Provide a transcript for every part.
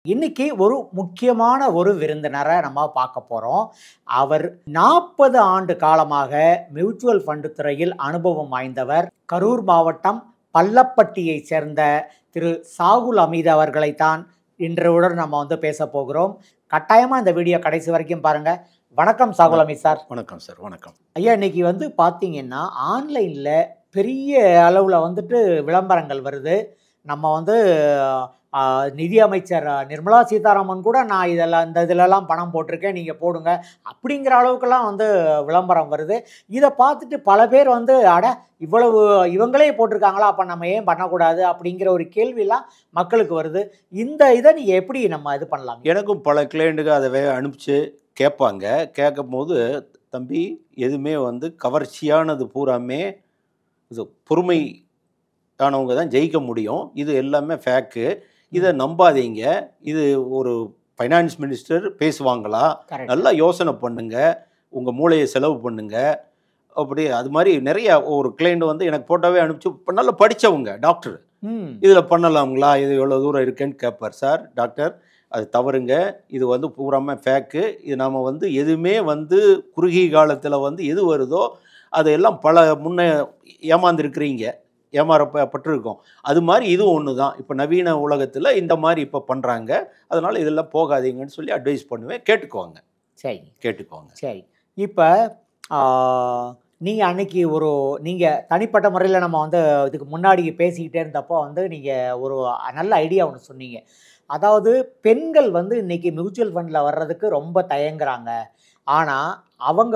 இன்னைக்கு ஒரு முக்கியமான ஒரு விருந்தினரை நம்ம பார்க்க போறோம். அவர் 40 ஆண்டு காலமாக மியூச்சுவல் ஃபண்ட் துறையில் அனுபவம் வாய்ந்தவர். கரூர் மாவட்டம் பள்ளப்பட்டியைச் சேர்ந்த திரு சாகுல் அமீது அவர்களைத்தான் இன்றுடன் நம்ம பேச போகிறோம். கட்டாயமா இந்த வீடியோ கடைசி வரைக்கும் பாருங்க. வணக்கம் சாகுல் அமீது சார். வணக்கம் சார். வணக்கம் ஐயா. இன்னைக்கு பார்த்தீங்கன்னா ஆன்லைன்ல பெரிய அளவுல விளம்பரங்கள் வருது. நம்ம நிதி அமைச்சர் நிர்மலா சீதாராமன் கூட நான் இதிலெல்லாம் பணம் போட்டிருக்கேன், நீங்கள் போடுங்க அப்படிங்கிற அளவுக்கெல்லாம் விளம்பரம் வருது. இதை பார்த்துட்டு பல பேர் அட இவ்வளவு இவங்களே போட்டிருக்காங்களா, அப்போ நம்ம ஏன் பண்ணக்கூடாது அப்படிங்கிற ஒரு கேள்வியெல்லாம் மக்களுக்கு வருது. இதை நீங்கள் எப்படி நம்ம இது பண்ணலாம்? எனக்கும் பல கிளைண்ட்டுக்கு அதை அனுப்பிச்சு கேட்பாங்க. கேட்கும் போது தம்பி எதுவுமே கவர்ச்சியானது பூராமே இது பொறுமையானவங்க தான் ஜெயிக்க முடியும். இது எல்லாமே ஃபேக்கு. இதை நம்பாதீங்க. இது ஒரு ஃபைனான்ஸ் மினிஸ்டர் பேசுவாங்களா, நல்லா யோசனை பண்ணுங்க, உங்கள் மூளையை செலவு பண்ணுங்க. அப்படி அது மாதிரி நிறைய ஒரு கிளைண்ட் எனக்கு போட்டோவே அனுப்பிச்சு இப்போ நல்லா படித்தவங்க டாக்டர் இதில் பண்ணலாங்களா, இது எவ்வளோ தூரம் இருக்குன்னு கேட்பார். சார் டாக்டர் அது தவறுங்க, இது பூராமே ஃபேக்கு. இது நாம் எதுவுமே குறுகிய காலத்தில் எது வருதோ அதையெல்லாம் பல முன்னே ஏமாந்துருக்கிறீங்க, ஏமாறப்பட்டிருக்கோம். அது மாதிரி இதுவும் ஒன்று தான். இப்போ நவீன உலகத்தில் இந்த மாதிரி இப்போ பண்ணுறாங்க. அதனால் இதெல்லாம் போகாதீங்கன்னு சொல்லி அட்வைஸ் பண்ணுவேன். கேட்டுக்குவாங்க. சரி, கேட்டுக்குவாங்க. சரி. இப்போ நீங்கள் அன்னைக்கு நீங்கள் தனிப்பட்ட முறையில் நம்ம இதுக்கு முன்னாடி பேசிக்கிட்டே இருந்தப்போ நீங்கள் ஒரு நல்ல ஐடியா ஒன்று சொன்னீங்க. அதாவது பெண்கள் இன்னைக்கு மியூச்சுவல் ஃபண்டில் வர்றதுக்கு ரொம்ப தயங்குறாங்க. ஆனால் அவங்க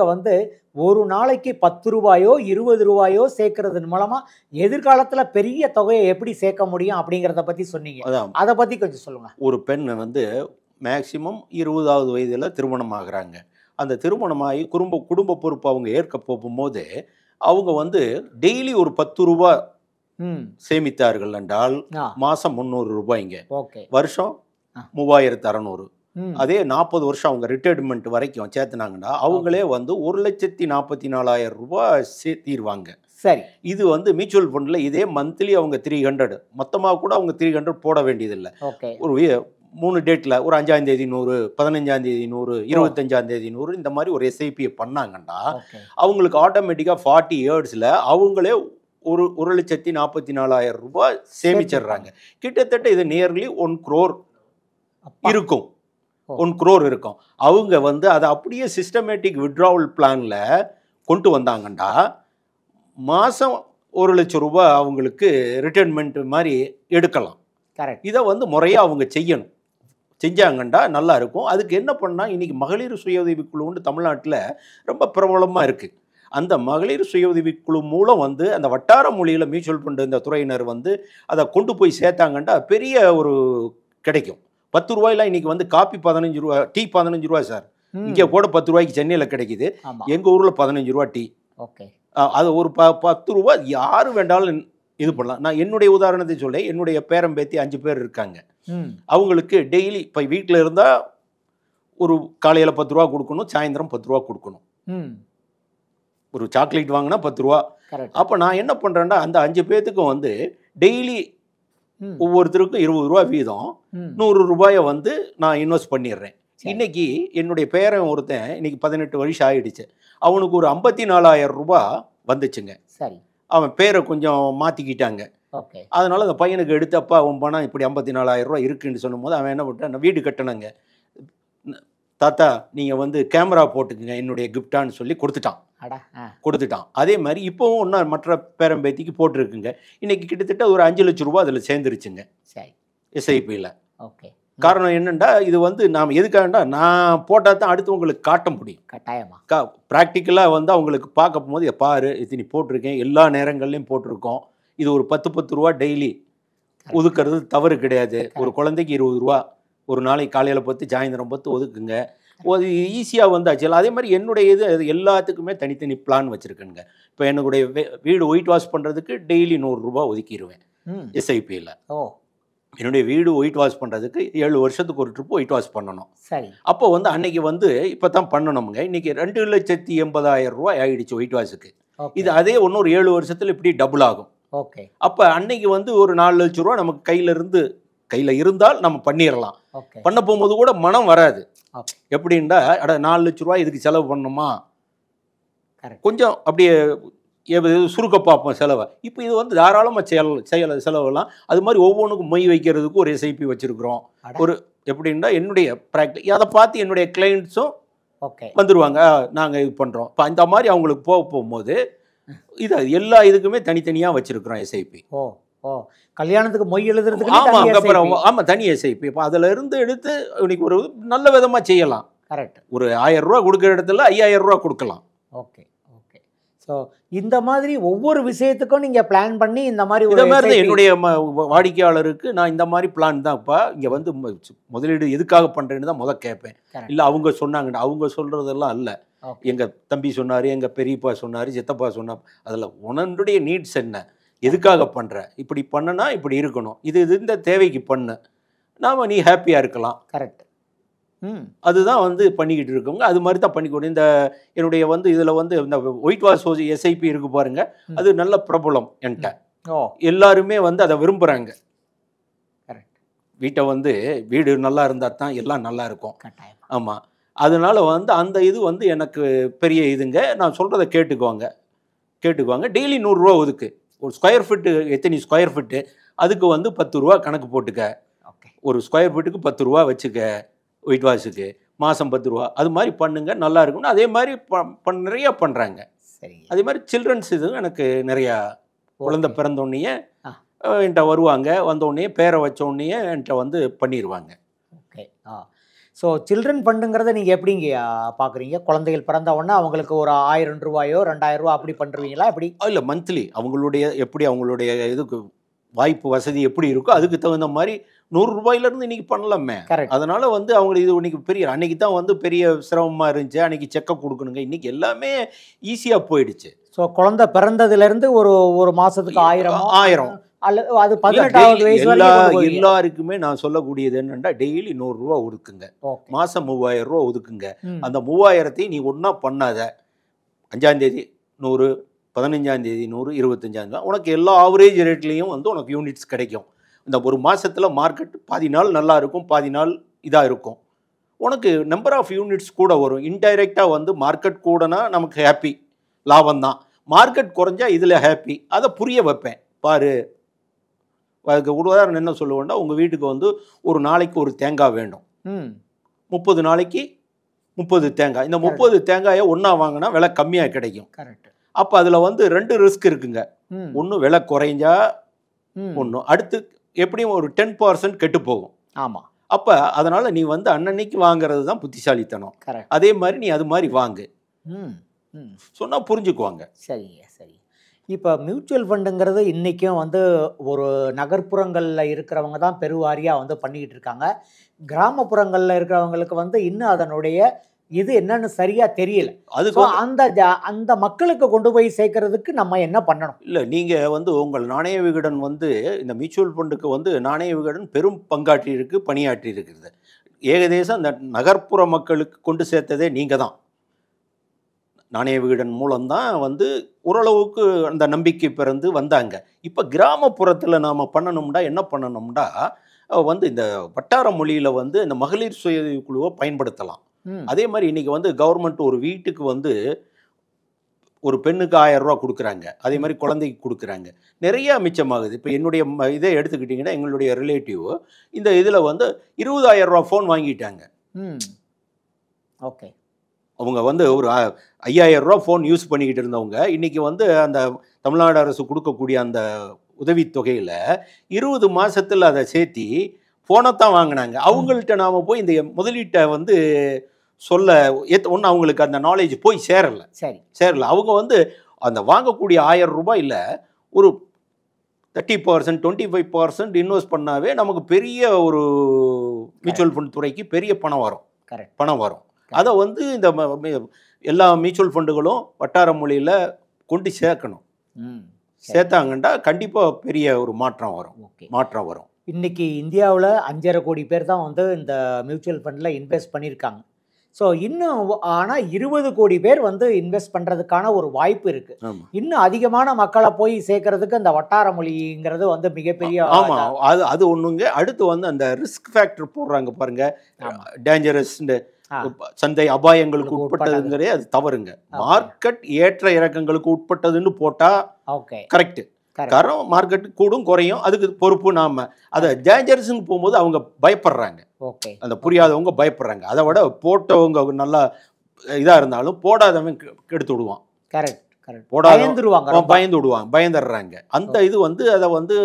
ஒரு நாளைக்கு 10 ரூபாயோ 20 ரூபாயோ சேர்க்கறதன் மூலமாக எதிர்காலத்தில் பெரிய தொகையை எப்படி சேர்க்க முடியும் அப்படிங்கிறத பற்றி சொன்னீங்க. அதை பற்றி கொஞ்சம் சொல்லுங்கள். ஒரு பெண் மேக்சிமம் 20வது வயதில் திருமணம் ஆகுறாங்க. அந்த திருமணமாகி குடும்ப பொறுப்பு அவங்க ஏற்க போகும்போது அவங்க டெய்லி ஒரு 10 ரூபா சேமித்தார்கள் என்றால் மாதம் 300 ரூபாய்ங்க, வருஷம் 3600. அதே 40 வருஷம் அவங்க ரிட்டையர்மெண்ட் வரைக்கும் சேர்த்துனாங்கன்னா அவங்களே 1,44,000 ரூபாய் சேர்த்திடுவாங்க. சரி. இது மியூச்சுவல் ஃபண்டில் இதே மந்த்லி அவங்க 300 மொத்தமாக கூட அவங்க 300 போட வேண்டியதில்லை. ஒரு 3 டேட்டில் ஒரு 5ஆம் தேதி 100, 15ஆம் தேதி 100, 25ஆம் தேதி 100 இந்த மாதிரி ஒரு எஸ்ஐபியை பண்ணாங்கன்னா அவங்களுக்கு ஆட்டோமேட்டிக்காக 40 இயர்ஸில் அவங்களே 1,44,000 ரூபாய் சேமிச்சிடுறாங்க. கிட்டத்தட்ட இது நியர்லி 1 crore இருக்கும். 1 crore இருக்கும். அவங்க அதை அப்படியே சிஸ்டமேட்டிக் வித்ட்ராவல் பிளானில் கொண்டு வந்தாங்கன்னா மாதம் 1 லட்சம் ரூபாய் அவங்களுக்கு ரிட்டைர்மெண்ட் மாதிரி எடுக்கலாம். இதை முறையாக அவங்க செய்யணும். செஞ்சாங்கன்னா நல்லா இருக்கும். அதுக்கு என்ன பண்ணால் இன்றைக்கி மகளிர் சுய உதவிக்குழு தமிழ்நாட்டில் ரொம்ப பிரபலமாக இருக்குது. அந்த மகளிர் சுய உதவிக்குழு மூலம் அந்த வட்டார மொழியில் மியூச்சுவல் ஃபண்டு இந்த துறையினர் அதை கொண்டு போய் சேர்த்தாங்கன்னா பெரிய ஒரு கிடைக்கும். 10 ரூபாயெலாம் இன்றைக்கி காப்பி 15 ரூபா, டீ 15 ரூபா சார். இங்கே கூட 10 ரூபாய்க்கு சென்னையில் கிடைக்குது. எங்கள் ஊரில் 15 ரூபா டீ. அது ஒரு 10 ரூபா யார் வேண்டாலும் இது பண்ணலாம். நான் என்னுடைய உதாரணத்தை சொல்ல, என்னுடைய பேரம்பேத்தி 5 பேர் இருக்காங்க. அவங்களுக்கு டெய்லி இப்போ வீட்டில் இருந்தால் ஒரு காலையில் 10 ரூபா கொடுக்கணும், சாயந்தரம் 10 ரூபா கொடுக்கணும். ஒரு சாக்லேட் வாங்கினா 10 ரூபா. அப்போ நான் என்ன பண்ணுறேன்னா அந்த 5 பேர்த்துக்கும் டெய்லி ஒவ்வொருத்தருக்கும் 20 ரூபா வீதம் 100 ரூபாயை நான் இன்வெஸ்ட் பண்ணிடுறேன். இன்னைக்கு என்னுடைய பேரன் ஒருத்தன் இன்னைக்கு 18 வருஷம் ஆயிடுச்சு. அவனுக்கு ஒரு 54,000 ரூபாய் வந்துச்சுங்க. சரி. அவன் பேரை கொஞ்சம் மாற்றிக்கிட்டாங்க. அதனால அந்த பையனுக்கு எடுத்தப்பா அவன் பணம் இப்படி 54,000 ரூபாய் இருக்குன்னு சொல்லும்போது அவன் என்ன பண்ணிட்டான், நான் வீடு கட்டணுங்க தாத்தா நீங்கள் கேமரா போட்டுக்குங்க என்னுடைய கிஃப்டான்னு சொல்லி கொடுத்துட்டான். அதே மாதிரி இப்போவும் இன்னும் மற்ற பேரம்பேத்திக்கு போட்டிருக்குங்க. இன்னைக்கு கிட்டத்தட்ட ஒரு 5 லட்சம் ரூபாய் அதில் சேர்ந்துருச்சுங்க எஸ்ஐபியில். காரணம் என்னென்னா இது நாம் எதுக்காகண்டா நான் போட்டால் தான் அடுத்தவங்களுக்கு காட்ட முடியும். கட்டாயமாக ப்ராக்டிக்கலாக அவங்களுக்கு பார்க்க போகும்போது பாரு இது நீ போட்டிருக்கேன், எல்லா நேரங்கள்லையும் போட்டிருக்கோம். இது ஒரு 10 ரூபா டெய்லி ஒதுக்கிறது தவறு கிடையாது. ஒரு குழந்தைக்கு 20 ரூபா ஒரு நாளைக்கு காலையில் 10 சாயந்தரம் 10 ஒதுக்குங்க. அது ஈஸியாக ஆச்சு. அதே மாதிரி என்னுடைய இது எல்லாத்துக்குமே தனித்தனி பிளான் வச்சுருக்கேங்க. இப்போ என்னுடைய வீடு ஒயிட் வாஷ் பண்ணுறதுக்கு டெய்லி 100 ரூபா ஒதுக்கிடுவேன் எஸ்ஐபியில். என்னுடைய வீடு ஒயிட் வாஷ் பண்ணுறதுக்கு 7 வருஷத்துக்கு ஒரு ட்ரிப் ஒயிட் வாஷ் பண்ணணும். சரி. அப்போ அன்னைக்கு இப்போ தான் பண்ணணுங்க. இன்றைக்கி 2,80,000 ரூபாய் ஆகிடுச்சு ஒயிட் வாஷுக்கு. இது அதே இன்னொரு 7 வருஷத்தில் இப்படி டபுள் ஆகும். அப்போ அன்னைக்கு ஒரு 4 லட்சம் ரூபா நமக்கு கையிலேருந்து கையில் இருந்தால் நம்ம பண்ணிடலாம். ஓகே. பண்ண போகும்போது கூட மனம் வராது. ஓகே. எப்படின்னா, அட 4 லட்ச ரூபா இதுக்கு செலவு பண்ணணுமா, கரெக்ட். கொஞ்சம் அப்படியே சுருக்க பார்ப்போம் செலவை. இப்போ இது வந்து தாராளமாக செலவெல்லாம் அது மாதிரி ஒவ்வொன்றுக்கும் மொய் வைக்கிறதுக்கு ஒரு எஸ்ஐபி வச்சுருக்குறோம். அட. ஒரு எப்படின்னா என்னுடைய ப்ராக்டிஸ் அதை பார்த்து என்னுடைய கிளைண்ட்ஸும் ஓகே. வந்துடுவாங்க. நாங்கள் இது பண்ணுறோம். இப்போ இந்த மாதிரி அவங்களுக்கு போகும்போது இது எல்லா இதுக்குமே தனித்தனியாக வச்சுருக்குறோம் எஸ்ஐபி. ஓ ஓ கல்யாணத்துக்கு மொய் எழுதுறதுக்கு ஆமாம், அப்புறம் ஆமாம் தனி எஸ்ஐபி. இப்போ அதில் இருந்து எடுத்து இன்னைக்கு ஒரு நல்ல விதமாக செய்யலாம். கரெக்ட். ஒரு 1000 ரூபா கொடுக்குற இடத்துல 5000 ரூபா கொடுக்கலாம். Okay okay. ஸோ இந்த மாதிரி ஒவ்வொரு விஷயத்துக்கும் நீங்கள் பிளான் பண்ணி இந்த மாதிரி இந்த மாதிரி தான் என்னுடைய வாடிக்கையாளருக்கு நான் இந்த மாதிரி பிளான் தான்ப்பா. இங்கே வந்து முதலீடு எதுக்காக பண்ணுறேன்னு தான் கேட்பேன். இல்லை அவங்க சொன்னாங்கன்னு அவங்க சொல்கிறதெல்லாம் இல்லை. எங்கள் தம்பி சொன்னார், எங்கள் பெரியப்பா சொன்னார், சித்தப்பா சொன்னார். அதில் உன்னுடைய நீட்ஸ் என்ன, எதுக்காக பண்ணுற, இப்படி பண்ணனா இப்படி இருக்கணும், இது இந்த தேவைக்கு பண்ணு, நீ ஹாப்பியாக இருக்கலாம். கரெக்ட். அதுதான் வந்து பண்ணிக்கிட்டு இருக்கவங்க அது மாதிரி தான் பண்ணிக்கணும். இந்த என்னுடைய வந்து இதில் வந்து இந்த ஒயிட் வாஷ் எஸ்ஐபி இருக்கு பாருங்க, அது நல்ல பிரபலம் என்கிட்ட. எல்லாருமே வந்து அதை விரும்புகிறாங்க. கரெக்ட். வீட்டை வந்து வீடு நல்லா இருந்தால் தான் எல்லாம் நல்லா இருக்கும். கட்டாயம். ஆமாம். அதனால வந்து அந்த இது வந்து எனக்கு பெரிய இதுங்க. நான் சொல்கிறத கேட்டுக்குவாங்க. டெய்லி 100 ரூபா ஒதுக்கு. ஒரு ஸ்கொயர் ஃபீட்டு எத்தனை ஸ்கொயர் ஃபீட்டு அதுக்கு வந்து 10 ரூபா கணக்கு போட்டுக்க. ஓகே. ஒரு ஸ்கொயர் ஃபீட்டுக்கு 10 ரூபா வச்சுக்க ஒயிட் வாஷுக்கு. மாதம் 10 ரூபா அது மாதிரி பண்ணுங்க, நல்லா இருக்கும்னு அதே மாதிரி நிறையா பண்ணுறாங்க. சரி. அதே மாதிரி சில்ட்ரன்ஸ் இதுவும் எனக்கு நிறையா குழந்தை பிறந்தோடனே என்கிட்ட வருவாங்க. வந்தோடனே பேரை வச்சோடனே என்கிட்ட வந்து பண்ணிடுவாங்க. ஓகே. ஸோ சில்ட்ரன் ஃபண்டுங்கிறத நீங்கள் எப்படிங்க பார்க்குறீங்க? குழந்தைகள் பிறந்த உடனே அவங்களுக்கு ஒரு 1000 ரூபாயோ 2000 ரூபா அப்படி பண்ணுறீங்களா எப்படி? இல்லை, மந்த்லி அவங்களுடைய எப்படி அவங்களுடைய இதுக்கு வாய்ப்பு வசதி எப்படி இருக்கோ அதுக்கு தகுந்த மாதிரி 100 ரூபாயிலேருந்து இன்றைக்கி பண்ணலாமே. அதனால் வந்து அவங்களுக்கு இது இன்னைக்கு பெரிய அன்றைக்கி தான் வந்து பெரிய சிரமமாக இருந்துச்சு. அன்றைக்கி செக்கப் கொடுக்கணுங்க. இன்றைக்கி எல்லாமே ஈஸியாக போயிடுச்சு. ஸோ குழந்தை பிறந்ததுலேருந்து ஒரு மாதத்துக்கு 1000 அல்லது அது 18வது வயசு எல்லாருக்குமே நான் சொல்லக்கூடியது என்னன்னா, டெய்லி 100 ரூபா ஒதுக்குங்க. மாதம் 3000 ரூபா ஒதுக்குங்க. அந்த 3000ஐயும் நீ ஒன்றா பண்ணாத. 5ஆம் தேதி 100, 15ஆம் தேதி 100, 25ஆம் தேதி உனக்கு எல்லா ஆவரேஜ் ரேட்லேயும் வந்து உனக்கு யூனிட்ஸ் கிடைக்கும். இந்த ஒரு மாதத்தில் மார்க்கெட் பாதி நாள் நல்லா இருக்கும், பாதி நாள் இதாக இருக்கும். உனக்கு நம்பர் ஆஃப் யூனிட்ஸ் கூட வரும். இன்டைரக்டாக வந்து மார்க்கெட் கூடனா நமக்கு ஹாப்பி, லாபம் தான். மார்க்கெட் குறைஞ்சா இதில் ஹாப்பி. அதை புரிய வைப்பேன். பாரு, அதுக்கு உதாரணம் என்ன சொல்லுவேன்னா, உங்கள் வீட்டுக்கு வந்து ஒரு நாளைக்கு ஒரு தேங்காய் வேண்டும். 30 நாளைக்கு 30 தேங்காய். இந்த 30 தேங்காயை ஒன்றா வாங்கினா விலை கம்மியாக கிடைக்கும். கரெக்ட். அப்போ அதில் வந்து 2 ரிஸ்க் இருக்குங்க. ஒன்று விலை குறைஞ்சா, ஒன்று அடுத்து எப்படியும் ஒரு 10% கெட்டு போகும். ஆமாம். அப்போ அதனால் நீ வந்து அன்னன்னைக்கு வாங்கிறது தான் புத்திசாலித்தனம். அதே மாதிரி நீ அது மாதிரி வாங்கு சொன்னால் புரிஞ்சுக்குவாங்க. சரிங்க, சரி. இப்போ மியூச்சுவல் ஃபண்டுங்கிறது இன்றைக்கும் வந்து ஒரு நகர்ப்புறங்களில் இருக்கிறவங்க தான் பெருவாரியாக வந்து பண்ணிக்கிட்டு இருக்காங்க. கிராமப்புறங்களில் இருக்கிறவங்களுக்கு வந்து இன்னும் அதனுடைய இது என்னன்னு சரியாக தெரியல. அதுக்கு அந்த மக்களுக்கு கொண்டு போய் சேர்க்கறதுக்கு நம்ம என்ன பண்ணணும்? இல்லை, நீங்கள் வந்து உங்கள் நாணய விகடன் வந்து இந்த மியூச்சுவல் ஃபண்டுக்கு வந்து நாணய விகடன் பெரும் பங்காற்றி இருக்கு, பணியாற்றி இருக்கிறது. ஏகதேசம் அந்த நகர்ப்புற மக்களுக்கு கொண்டு சேர்த்ததே நீங்கள் தான். நாணய விகடன் மூலம்தான் வந்து ஓரளவுக்கு அந்த நம்பிக்கை பிறந்து வந்தாங்க. இப்போ கிராமப்புறத்தில் நாம் பண்ணணும்னா என்ன பண்ணணும்னா வந்து இந்த வட்டார மொழியில் வந்து இந்த மகளிர் சுய குழுவை பயன்படுத்தலாம். அதே மாதிரி இன்றைக்கி வந்து கவர்மெண்ட் ஒரு வீட்டுக்கு வந்து ஒரு பெண்ணுக்கு 1000 ரூபா கொடுக்குறாங்க. அதே மாதிரி குழந்தைக்கு கொடுக்குறாங்க. நிறையா மிச்சமாகுது. இப்போ என்னுடைய இதை எடுத்துக்கிட்டிங்கன்னா, எங்களுடைய ரிலேட்டிவ் இந்த இதில் வந்து 20000 ரூபா ஃபோன் வாங்கிட்டாங்க. ஓகே. அவங்க வந்து ஒரு 5000 ரூபா ஃபோன் யூஸ் பண்ணிக்கிட்டு இருந்தவங்க இன்றைக்கி வந்து அந்த தமிழ்நாடு அரசு கொடுக்கக்கூடிய அந்த உதவித்தொகையில் 20 மாதத்தில் அதை சேர்த்தி ஃபோனை தான் வாங்கினாங்க. அவங்கள்ட்ட நாம் போய் இந்த முதலீட்டை வந்து சொல்ல ஒன்று அவங்களுக்கு அந்த நாலேஜ் போய் சேரலை. அவங்க வந்து அந்த வாங்கக்கூடிய 1000 ரூபாயில் ஒரு 30%, 25% இன்வெஸ்ட் பண்ணாவே நமக்கு பெரிய ஒரு மியூச்சுவல் ஃபண்ட் துறைக்கு பெரிய பணம் வரும். அதை வந்து இந்த எல்லா மியூச்சுவல் ஃபண்டுகளும் வட்டார மொழியில் கொண்டு சேர்க்கணும். சேர்த்தாங்கன்னா கண்டிப்பாக பெரிய ஒரு மாற்றம் வரும். இன்றைக்கி இந்தியாவில் 5.5 கோடி பேர் தான் வந்து இந்த மியூச்சுவல் ஃபண்டில் இன்வெஸ்ட் பண்ணியிருக்காங்க. ஸோ இன்னும் ஆனா 20 கோடி பேர் வந்து இன்வெஸ்ட் பண்றதுக்கான ஒரு வாய்ப்பு இருக்கு. ஆமா இன்னும் அதிகமான மக்கள போய் சேர்க்கறதுக்கு அந்த வட்டார மொழிங்கிறது வந்து மிகப்பெரிய ஆமா அது அது ஒண்ணுங்க. அடுத்து வந்து அந்த ரிஸ்க் ஃபேக்டர் போடுறாங்க பாருங்க, ஆமா. டேஞ்சரஸ் ஆ. சந்தை அபாயங்களுக்கு உட்பட்டது. உட்பட்டதுங்கிறே அது தவறுங்க. ஓகே. மார்க்கெட் ஏற்ற இறக்கங்களுக்கு உட்பட்டதுன்னு போட்டா ஓகே. கரெக்ட். கரெக்ட். காரணம் மார்க்கெட் கூடும் குறையும், அதுக்கு பொறுப்பு நாம. அதை டேஞ்சரஸ்ன்னு போகும்போது அவங்க பயப்படுறாங்க, ஓகே. அந்த புரியாதவங்க பயப்படுறாங்க. அதை விட போட்டவங்க நல்லா இதா இருந்தாலும் போடாதவன் கெடுத்து விடுவான். கரெக்ட். கரெக்ட். போடாத பயந்துருவாங்க ரொம்ப. பயந்து விடுவாங்க, பயந்துடுறாங்க. அந்த இது வந்து அதை வந்து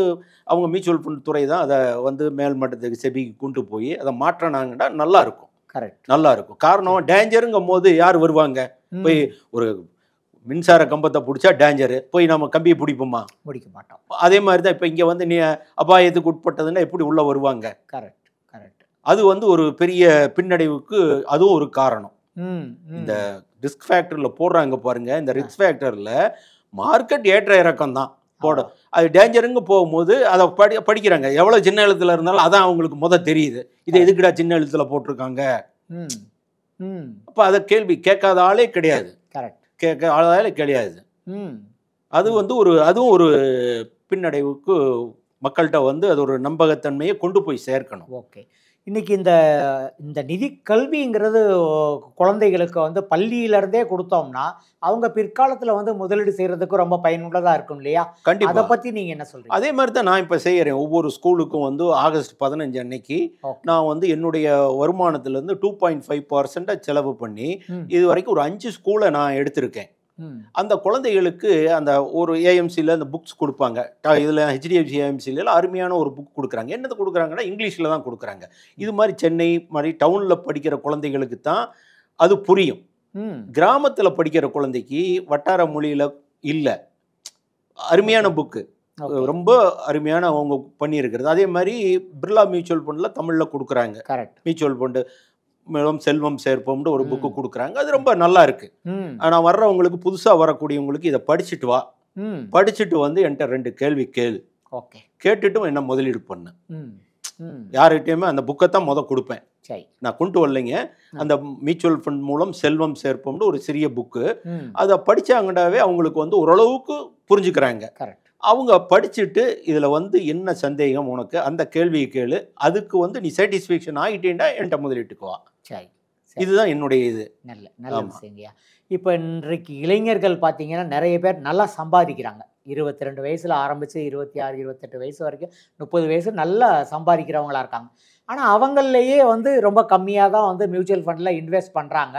அவங்க மியூச்சுவல் ஃபண்ட் துறை தான் அதை வந்து மேல்மட்டத்துக்கு செபிக்கு கொண்டு போய் அதை மாற்றினாங்கன்னா நல்லா இருக்கும். கரெக்ட். நல்லா இருக்கும். காரணம் டேஞ்சருங்கும் போது யார் வருவாங்க? போய் ஒரு மின்சார கம்பத்தை பிடிச்சா டேஞ்சரு, போய் நம்ம கம்பியை பிடிப்போமா? முடிக்க மாட்டோம். அதே மாதிரி தான் இப்போ இங்கே வந்து நீ அபாயத்துக்கு உட்பட்டதுன்னா எப்படி உள்ள வருவாங்க? கரெக்ட். கரெக்ட். அது வந்து ஒரு பெரிய பின்னடைவுக்கு அதுவும் ஒரு காரணம். ம். இந்த ரிஸ்க் ஃபேக்டரில் போடுறாங்க பாருங்க, இந்த ரிஸ்க் ஃபேக்டரில் மார்க்கெட் ஏற்ற இறக்கம் தான் போட. அது டேஞ்சருங்க போகும்போது அதை படிக்கிறாங்க. எவ்வளோ சின்ன எழுத்துல இருந்தாலும் அதான் அவங்களுக்கு தெரியுது. இதை எதுக்குடா சின்ன எழுத்துல போட்டிருக்காங்க? ம். ம். அப்போ அதை கேள்வி கேட்காத ஆளே கிடையாது. கரெக்ட். கேட்க ஆளே கிடையாது. ம். அது வந்து அதுவும் ஒரு பின்னடைவுக்கு மக்கள்கிட்ட வந்து அது ஒரு நம்பகத்தன்மையை கொண்டு போய் சேர்க்கணும். ஓகே. இன்னைக்கு இந்த இந்த நிதி கல்விங்கிறது குழந்தைகளுக்கு வந்து பள்ளியிலிருந்தே கொடுத்தோம்னா அவங்க பிற்காலத்தில் வந்து முதலீடு செய்யறதுக்கு ரொம்ப பயனுள்ளதா இருக்கும் இல்லையா? கண்டிப்பா. அதை பத்தி நீங்க என்ன சொல்றீங்க? அதே மாதிரி தான் நான் இப்போ செய்கிறேன். ஒவ்வொரு ஸ்கூலுக்கும் வந்து ஆகஸ்ட் 15 அன்னைக்கு நான் வந்து என்னுடைய வருமானத்திலேருந்து 2.5% செலவு பண்ணி இது வரைக்கும் ஒரு 5 ஸ்கூலை நான் எடுத்திருக்கேன். அந்த குழந்தைகளுக்கு அந்த ஒரு ஏஎம்சியில் அந்த புக்ஸ் கொடுப்பாங்க. இதில் ஹெச்டிஎஃப்சி ஏஎம்சியில் அருமையான ஒரு புக் கொடுக்குறாங்க. என்னது கொடுக்குறாங்கன்னா இங்கிலீஷில் தான் கொடுக்குறாங்க. இது மாதிரி சென்னை மாதிரி டவுனில் படிக்கிற குழந்தைகளுக்கு தான் அது புரியும். கிராமத்தில் படிக்கிற குழந்தைக்கு வட்டார மொழியில் இல்லை. அருமையான புக்கு, ரொம்ப அருமையான அவங்க பண்ணியிருக்கிறது. அதே மாதிரி பிர்லா மியூச்சுவல் ஃபண்டில் தமிழில் கொடுக்குறாங்க. மியூச்சுவல் ஃபண்டு மேலும் செல்வம் சேர்ப்போம்னு ஒரு புக்கு கொடுக்குறாங்க. அது ரொம்ப நல்லா இருக்கு. ஆனால் வர்றவங்களுக்கு புதுசாக வரக்கூடியவங்களுக்கு இதை படிச்சுட்டு வா, படிச்சுட்டு வந்து என்கிட்ட 2 கேள்வி கேளு, கேட்டுட்டும் என்ன முதலீடு பண்ணு. யார்கிட்டயுமே அந்த புக்கை தான் கொடுப்பேன். நான் கொண்டு வரலைங்க. அந்த மியூச்சுவல் ஃபண்ட் மூலம் செல்வம் சேர்ப்போம்னு ஒரு சிறிய புக்கு. அதை படிச்சாங்கன்னாவே அவங்களுக்கு வந்து ஓரளவுக்கு புரிஞ்சுக்கிறாங்க. அவங்க படிச்சுட்டு இதில் வந்து என்ன சந்தேகம் உனக்கு, அந்த கேள்வியை கேளு, அதுக்கு வந்து நீ சாட்டிஸ்ஃபேக்ஷன் ஆகிட்டேன்னா என்கிட்ட முதலீட்டுக்கு வா. இதுதான் என்னுடைய இது. நல்ல விஷயங்கய்யா. இப்போ இன்றைக்கு இளைஞர்கள் பார்த்தீங்கன்னா நிறைய பேர் நல்லா சம்பாதிக்கிறாங்க. 22 வயசுல ஆரம்பித்து 26, 28 வயசு வரைக்கும் 30 வயசு நல்லா சம்பாதிக்கிறவங்களா இருக்காங்க. ஆனால் அவங்களையே வந்து ரொம்ப கம்மியாக தான் வந்து மியூச்சுவல் ஃபண்டில் இன்வெஸ்ட் பண்ணுறாங்க.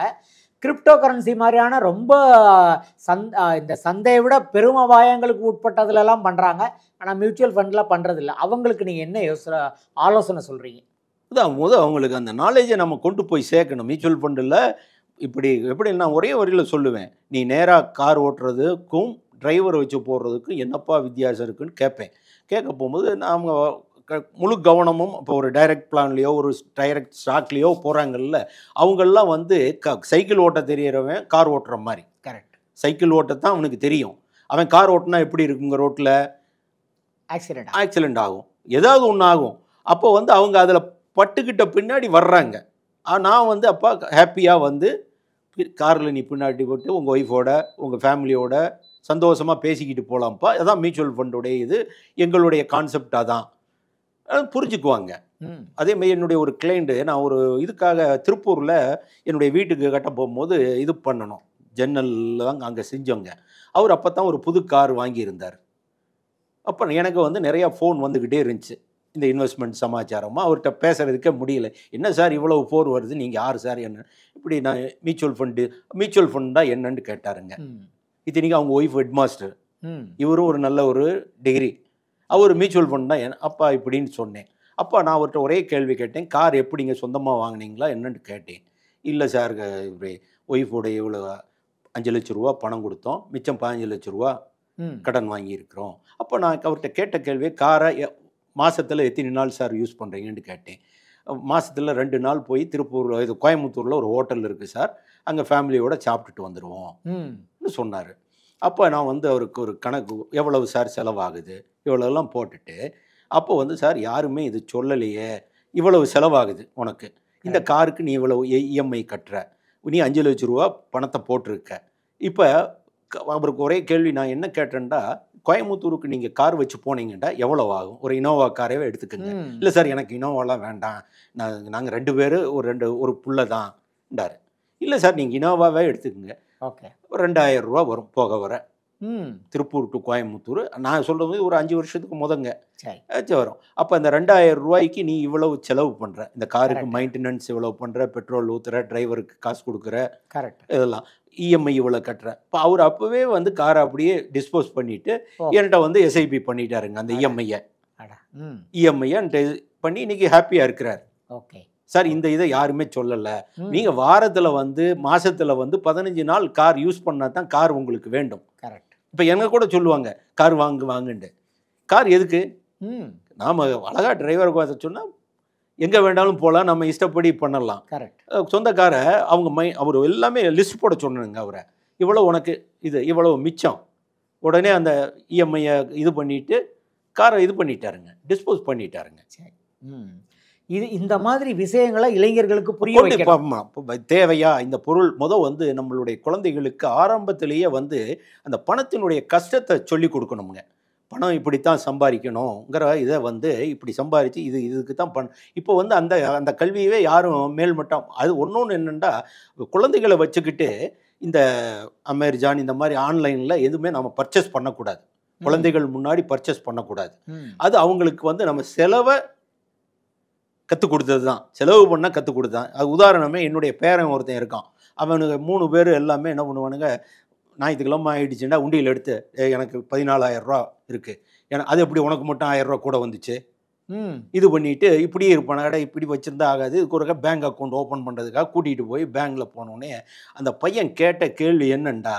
கிரிப்டோ கரன்சி மாதிரியான ரொம்ப இந்த சந்தையை விட பெரும் அபாயங்களுக்கு உட்பட்டதுலலாம் பண்ணுறாங்க. ஆனால் மியூச்சுவல் ஃபண்டில் பண்ணுறதில்ல. அவங்களுக்கு நீங்கள் என்ன ஆலோசனை சொல்கிறீங்க? அதான் அவங்களுக்கு அந்த நாலேஜை நம்ம கொண்டு போய் சேர்க்கணும். மியூச்சுவல் ஃபண்டில் எப்படி நான் ஒரே வரியில் சொல்லுவேன், நீ நேராக கார் ஓட்டுறதுக்கும் டிரைவரை வச்சு போடுறதுக்கும் என்னப்பா வித்தியாசம் இருக்குன்னு கேட்பேன். கேட்க போகும்போது நாம் முழு கவனமும் இப்போ ஒரு டைரக்ட் பிளான்லேயோ ஒரு டைரக்ட் ஸ்டாக்லேயோ போகிறாங்கல்ல, அவங்களெலாம் வந்து சைக்கிள் ஓட்ட தெரியறவன் கார் ஓட்டுற மாதிரி. சைக்கிள் ஓட்டத்தான் அவனுக்கு தெரியும். அவன் கார் ஓட்டினா எப்படி இருக்குங்க, ரோட்டில் ஆக்சிடென்ட் ஆகும், ஏதாவது ஒன்று ஆகும். அப்போ வந்து அவங்க அதில் பட்டுக்கிட்ட பின்னாடி வர்றாங்க. நான் வந்து அப்பா ஹாப்பியாக வந்து காரில் நீ பின்னாடி போட்டு உங்கள் ஒய்ஃபோட உங்கள் ஃபேமிலியோட சந்தோஷமாக பேசிக்கிட்டு போகலாம்ப்பா. அதான் மியூச்சுவல் ஃபண்டுடைய இது, எங்களுடைய கான்செப்டாக தான் புரிஞ்சுக்குவாங்க. அதேமாதிரி என்னுடைய ஒரு கிளைண்ட்டு, நான் ஒரு இதுக்காக திருப்பூரில் என்னுடைய வீட்டுக்கு கட்ட போகும்போது இது பண்ணணும், ஜன்னலில் தான் அங்கே செஞ்சோங்க. அவர் அப்போ தான் ஒரு புது கார் வாங்கியிருந்தார். அப்போ எனக்கு வந்து நிறையா ஃபோன் வந்துக்கிட்டே இருந்துச்சு, இந்த இன்வெஸ்ட்மெண்ட் சமாச்சாரமாக. அவர்கிட்ட பேசுகிறதுக்கே முடியல. என்ன சார் இவ்வளவு ஃபோன் வருது, நீங்கள் யார் சார் என்ன, இப்படி நான் மியூச்சுவல் ஃபண்டா என்னன்னு கேட்டாருங்க. இத்தனைக்கு அவங்க ஒய்ஃப் ஹெட் மாஸ்டர், இவரும் ஒரு நல்ல ஒரு டிகிரி. அவர் மியூச்சுவல் ஃபண்ட் தான் அப்பா இப்படின்னு சொன்னேன். அப்பா நான் அவர்கிட்ட ஒரே கேள்வி கேட்டேன், கார் எப்படிங்க சொந்தமாக வாங்கினீங்களா என்னன்னு கேட்டேன். இல்லை சார், ஒய்ஃபோடைய இவ்வளோ 5 லட்ச ரூபா பணம் கொடுத்தோம், மிச்சம் 15 லட்ச ரூபா கடன் வாங்கியிருக்கிறோம். அப்போ நான் அவர்கிட்ட கேட்ட கேள்வி, காரை மாதத்தில் எத்தனை நாள் சார் யூஸ் பண்ணுறீங்கன்னு கேட்டேன். மாதத்தில் 2 நாள் போய் திருப்பூர் இது கோயம்புத்தூரில் ஒரு ஹோட்டல் இருக்குது சார், அங்கே ஃபேமிலியோடு சாப்பிட்டுட்டு வந்துடுவோம்னு சொன்னார். அப்போ நான் வந்து அவருக்கு ஒரு கணக்கு, எவ்வளவு சார் செலவாகுது இவ்வளோலாம் போட்டுட்டு, அப்போ வந்து சார் யாருமே இது சொல்லலையே, இவ்வளவு செலவாகுது உனக்கு, இந்த காருக்கு நீ இவ்வளவு இஎம்ஐ கட்டுற, நீ 5 லட்ச ரூபா பணத்தை போட்டிருக்க. இப்போ அவருக்கு ஒரே கேள்வி நான் என்ன கேட்டேன்டா, கோயம்புத்தூருக்கு நீங்கள் கார் வச்சு போனீங்கடா எவ்வளோ ஆகும்? ஒரு இனோவா காரவே எடுத்துக்கோங்க. இல்லை சார் எனக்கு இனோவாலாம் வேண்டாம், நாங்கள் 2 பேர் ஒரு புள்ள தான்டாரு. இல்லை சார் நீங்கள் இனோவாவே எடுத்துக்கோங்க. ஓகே. 2000 ரூபா வரும் போக வர. திருப்பூர் டு கோயம்புத்தூர் நான் சொல்கிறது ஒரு 5 வருஷத்துக்கு முதங்க வரும். அப்போ அந்த 2000 ரூபாய்க்கு நீ இவ்வளவு செலவு பண்ணுற, இந்த காருக்கு மெயின்டெனன்ஸ் இவ்வளவு பண்ணுற, பெட்ரோல் ஊற்றுற, டிரைவருக்கு காசு கொடுக்குற, கரெக்ட், இதெல்லாம் இஎம்ஐ இவ்வளோ கட்டுற. இப்போ அவர் அப்போவே வந்து காரை அப்படியே டிஸ்போஸ் பண்ணிவிட்டு என்கிட்ட வந்து எஸ்ஐபி பண்ணிட்டாருங்க அந்த இஎம்ஐயை பண்ணி இன்னைக்கு ஹாப்பியாக இருக்கிறார். ஓகே சார், இந்த இதை யாருமே சொல்லலை. நீங்கள் வாரத்தில் வந்து மாதத்தில் வந்து 15 நாள் கார் யூஸ் பண்ணால் தான் கார் உங்களுக்கு வேண்டும். கரெக்ட். இப்போ என்ன கூட சொல்லுவாங்க கார் வாங்குன்ட்டு. கார் எதுக்கு? நாம் அழகாக டிரைவருக்கு பார்த்து சொன்னால் எங்கே வேண்டாலும் போகலாம், நம்ம இஷ்டப்படி பண்ணலாம். கரெக்ட். சொந்த காரை அவர் எல்லாமே லிஸ்ட் போட சொன்னாங்க அவரை. இவ்வளோ உனக்கு இவ்வளோ மிச்சம். உடனே அந்த இஎம்ஐயை இது பண்ணிவிட்டு காரை இது பண்ணிட்டாருங்க, டிஸ்போஸ் பண்ணிட்டாருங்க. சரி. இந்த மாதிரி விஷயங்களை இளைஞர்களுக்கு புரிய வைக்கணும். தேவையா இந்த பொருள் வந்து நம்மளுடைய குழந்தைகளுக்கு ஆரம்பத்திலேயே வந்து அந்த பணத்தினுடைய கஷ்டத்தை சொல்லி கொடுக்கணுங்க. பணம் இப்படித்தான் சம்பாதிக்கணுங்கிற இதை வந்து இப்படி சம்பாதிச்சு இதுக்கு தான் இப்போ வந்து அந்த கல்வியவே யாரும் மேல்மட்டம். அது ஒன்று என்னென்னா, குழந்தைகளை வச்சுக்கிட்டு இந்த அமேசான் இந்த மாதிரி ஆன்லைனில் எதுவுமே நம்ம பர்ச்சேஸ் பண்ணக்கூடாது. குழந்தைகள் முன்னாடி பர்ச்சேஸ் பண்ணக்கூடாது. அது அவங்களுக்கு வந்து நம்ம செலவை கற்றுக் கொடுத்தது தான், செலவு பண்ணால் கற்றுக் கொடுத்தான். அது உதாரணமே என்னுடைய பேரன் ஒருத்தன் இருக்கான். அவனுக்கு 3 பேர் எல்லாமே என்ன பண்ணுவானுங்க, ஞாயிற்றுக்கிழமை ஆகிடுச்சுன்னா உண்டியில் எடுத்து எனக்கு 14,000 ரூபா இருக்குது, ஏன்னா அது எப்படி உனக்கு மட்டும் 1000 ரூபா கூட வந்துச்சு, இது பண்ணிட்டு இப்படியே இருப்பான, இப்படி வச்சுருந்தா ஆகாது, இதுக்கு ஒரு பேங்க் அக்கௌண்ட் ஓப்பன் பண்ணுறதுக்காக கூட்டிகிட்டு போய் பேங்க்கில் போனோடனே அந்த பையன் கேட்ட கேள்வி என்னண்டா,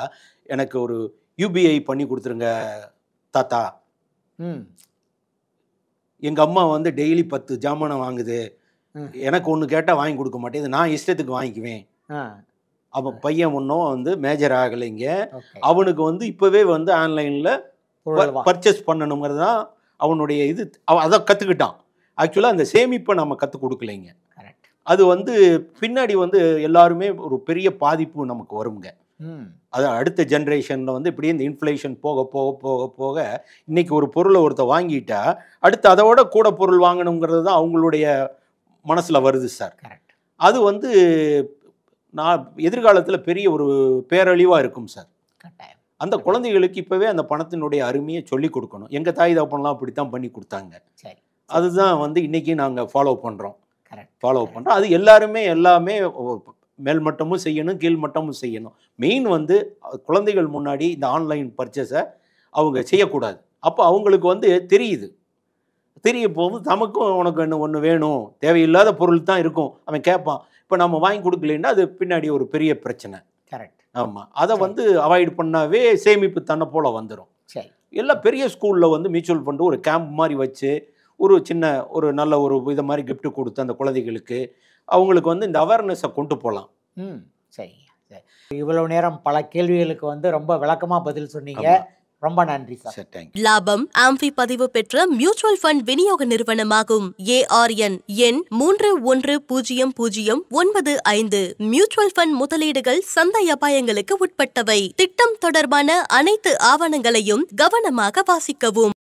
எனக்கு ஒரு யூபிஐ பண்ணி கொடுத்துருங்க தாத்தா, எங்கள் அம்மா வந்து டெய்லி 10 ஜாமானை வாங்குது, எனக்கு ஒன்று கேட்டால் வாங்கி கொடுக்க மாட்டேன், இது நான் இஷ்டத்துக்கு வாங்கிக்குவேன். அவன் பையன் ஒன்றும் வந்து மேஜர் ஆகலைங்க. அவனுக்கு வந்து இப்போவே வந்து ஆன்லைனில் பர்ச்சேஸ் பண்ணணுங்கிறது தான் அவனுடைய இது. அதை கற்றுக்கிட்டான். ஆக்சுவலாக அந்த சேமிப்பை நம்ம கற்றுக் கொடுக்கலைங்க. அது வந்து பின்னாடி வந்து எல்லாருமே ஒரு பெரிய பாதிப்பு நமக்கு வருங்க. அது அடுத்த ஜென்ரேஷனில் வந்து இப்படியே இந்த இன்ஃப்ளேஷன் போக போக போக போக இன்னைக்கு ஒரு பொருளை வாங்கிட்டா அடுத்து அதோட கூட பொருள் வாங்கணுங்கிறது தான் அவங்களுடைய மனசில் வருது சார். கரெக்ட். அது வந்து நான் எதிர்காலத்தில் பெரிய ஒரு பேரழிவாக இருக்கும் சார். அந்த குழந்தைகளுக்கு இப்போவே அந்த பணத்தினுடைய அருமையை சொல்லி கொடுக்கணும். எங்கள் தாய் தகப்பன்லாம் அப்படித்தான் பண்ணி கொடுத்தாங்க. அதுதான் வந்து இன்றைக்கி நாங்கள் ஃபாலோ பண்ணுறோம். அது எல்லாமே மேல்மட்டமும் செய்யணும், கீழ்மட்டமும் செய்யணும். மெயின் வந்து குழந்தைகள் முன்னாடி இந்த ஆன்லைன் பர்ச்சேஸை அவங்க செய்யக்கூடாது. அப்போ அவங்களுக்கு வந்து தெரிய போகுது நமக்கும் உனக்கு ஒன்று வேணும், தேவையில்லாத பொருள் தான் இருக்கும், அவன் கேட்பான். இப்போ நம்ம வாங்கி கொடுக்கலன்னா அது பின்னாடி ஒரு பெரிய பிரச்சனை. கரெக்ட். ஆமாம், அதை வந்து அவாய்ட் பண்ணாவே சேமிப்பு தன்னை போல் வந்துடும். சரி. எல்லாம் பெரிய ஸ்கூலில் வந்து மியூச்சுவல் ஃபண்டு ஒரு கேம்ப் மாதிரி வச்சு ஒரு சின்ன ஒரு நல்ல ஒரு இதை மாதிரி கிஃப்ட் கொடுத்து அந்த குழந்தைகளுக்கு அவங்களுக்கு வந்து இந்த அவேர்னஸை கொண்டு போகலாம். சரி சரி. இவ்வளவு நேரம் பல கேள்விகளுக்கு வந்து ரொம்ப விளக்கமாக பதில் சொன்னீங்க. ரொம்ப நன்றி சார். லாபம் ஆம்பி பதிவு பெற்ற மியூச்சுவல் ஃபண்ட் விநியோக நிறுவனமாகும் ARN எண் 310095. மியூச்சுவல் ஃபண்ட் முதலீடுகள் சந்தை அபாயங்களுக்கு உட்பட்டவை. திட்டம் தொடர்பான அனைத்து ஆவணங்களையும் கவனமாக வாசிக்கவும்.